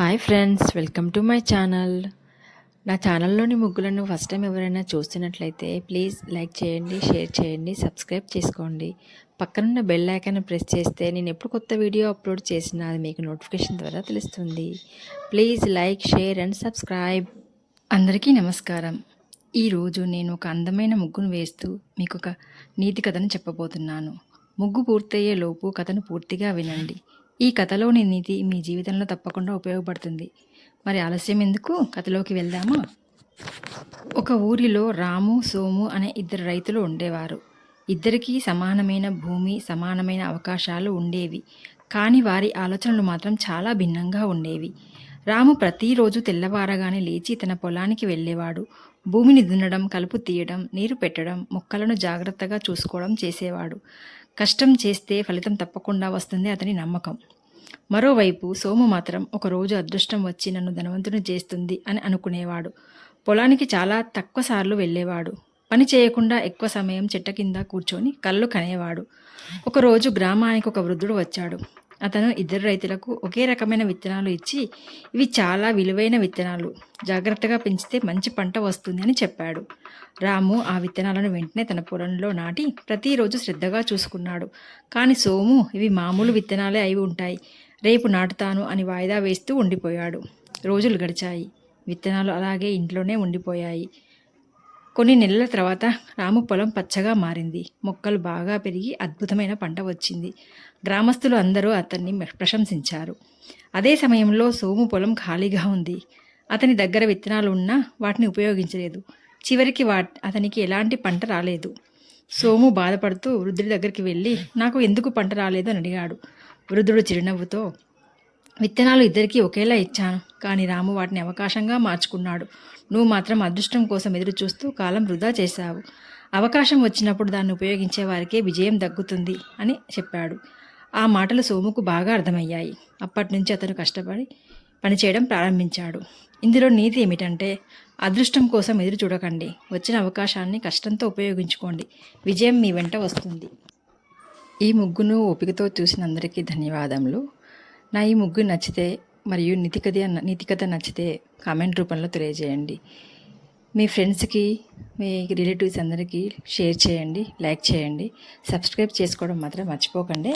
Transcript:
Hi friends, welcome to my channel. నా ఛానల్లోని ముగ్గులను first time ఎవరైనా చూస్తున్నట్లయితే ప్లీజ్ లైక్ చేయండి, షేర్ చేయండి, సబ్స్క్రైబ్ చేసుకోండి. పక్కనున్న బెల్ ఐకాన్ ప్రెస్ చేస్తే నేను ఎప్పుడు కొత్త వీడియో అప్లోడ్ చేసినా అది మీకు నోటిఫికేషన్ ద్వారా తెలుస్తుంది. Please like, share and subscribe. అందరికీ నమస్కారం. ఈరోజు నేను ఒక అందమైన ముగ్గును వేస్తూ మీకు ఒక నీతి కథను చెప్పబోతున్నాను. ముగ్గు పూర్తయ్యే లోపు కథను పూర్తిగా వినండి. ఈ కథలోని నీతి మీ జీవితంలో తప్పకుండా ఉపయోగపడుతుంది. మరి ఆలస్యం ఎందుకు, కథలోకి వెళ్దామా? ఒక ఊరిలో రాము, సోము అనే ఇద్దరు రైతులు ఉండేవారు. ఇద్దరికీ సమానమైన భూమి, సమానమైన అవకాశాలు ఉండేవి. కానీ వారి ఆలోచనలు మాత్రం చాలా భిన్నంగా ఉండేవి. రాము ప్రతిరోజు తెల్లవారగానే లేచి తన పొలానికి వెళ్ళేవాడు. భూమిని దున్నడం, కలుపు తీయడం, నీరు పెట్టడం, మొక్కలను జాగ్రత్తగా చూసుకోవడం చేసేవాడు. కష్టం చేస్తే ఫలితం తప్పకుండా వస్తుంది అతని నమ్మకం. మరోవైపు సోము మాత్రం ఒకరోజు అదృష్టం వచ్చి నన్ను ధనవంతుని చేస్తుంది అని అనుకునేవాడు. పొలానికి చాలా తక్కువ సార్లు వెళ్ళేవాడు. పని చేయకుండా ఎక్కువ సమయం చెట్ట కింద కూర్చొని కళ్ళు కనేవాడు. ఒకరోజు గ్రామానికి ఒక వృద్ధుడు వచ్చాడు. అతను ఇద్దరు రైతులకు ఒకే రకమైన విత్తనాలు ఇచ్చి, ఇవి చాలా విలువైన విత్తనాలు, జాగ్రత్తగా పెంచితే మంచి పంట వస్తుంది అని చెప్పాడు. రాము ఆ విత్తనాలను వెంటనే తన పొలంలో నాటి ప్రతిరోజు శ్రద్ధగా చూసుకున్నాడు. కానీ సోము, ఇవి మామూలు విత్తనాలే అయి ఉంటాయి, రేపు నాటుతాను అని వాయిదా వేస్తూ ఉండిపోయాడు. రోజులు గడిచాయి. విత్తనాలు అలాగే ఇంట్లోనే ఉండిపోయాయి. కొన్ని నెలల తర్వాత రాము పొలం పచ్చగా మారింది. మొక్కలు బాగా పెరిగి అద్భుతమైన పంట వచ్చింది. గ్రామస్తులు అందరూ అతన్ని ప్రశంసించారు. అదే సమయంలో సోము పొలం ఖాళీగా ఉంది. అతని దగ్గర విత్తనాలు ఉన్నా వాటిని ఉపయోగించలేదు. చివరికి అతనికి ఎలాంటి పంట రాలేదు. సోము బాధపడుతూ వృద్ధుడి దగ్గరికి వెళ్ళి, నాకు ఎందుకు పంట రాలేదు అని అడిగాడు. వృద్ధుడు చిరునవ్వుతో, విత్తనాలు ఇద్దరికీ ఒకేలా ఇచ్చాను, కానీ రాము వాటిని అవకాశంగా మార్చుకున్నాడు. నువ్వు మాత్రం అదృష్టం కోసం ఎదురు చూస్తూ కాలం వృధా చేశావు. అవకాశం వచ్చినప్పుడు దాన్ని ఉపయోగించే వారికే విజయం దక్కుతుంది అని చెప్పాడు. ఆ మాటలు సోముకు బాగా అర్థమయ్యాయి. అప్పటి నుంచి అతను కష్టపడి పనిచేయడం ప్రారంభించాడు. ఇందులో నీతి ఏమిటంటే, అదృష్టం కోసం ఎదురు చూడకండి, వచ్చిన అవకాశాన్ని కష్టంతో ఉపయోగించుకోండి, విజయం మీ వెంట వస్తుంది. ఈ ముగ్గును ఓపికతో చూసిన అందరికీ ధన్యవాదములు. నా ఈ ముగ్గు నచ్చితే మరియు నీతి కథ నచ్చితే కామెంట్ రూపంలో తెలియజేయండి. మీ ఫ్రెండ్స్కి, మీ రిలేటివ్స్ అందరికీ షేర్ చేయండి, లైక్ చేయండి, సబ్స్క్రైబ్ చేసుకోవడం మాత్రం మర్చిపోకండి.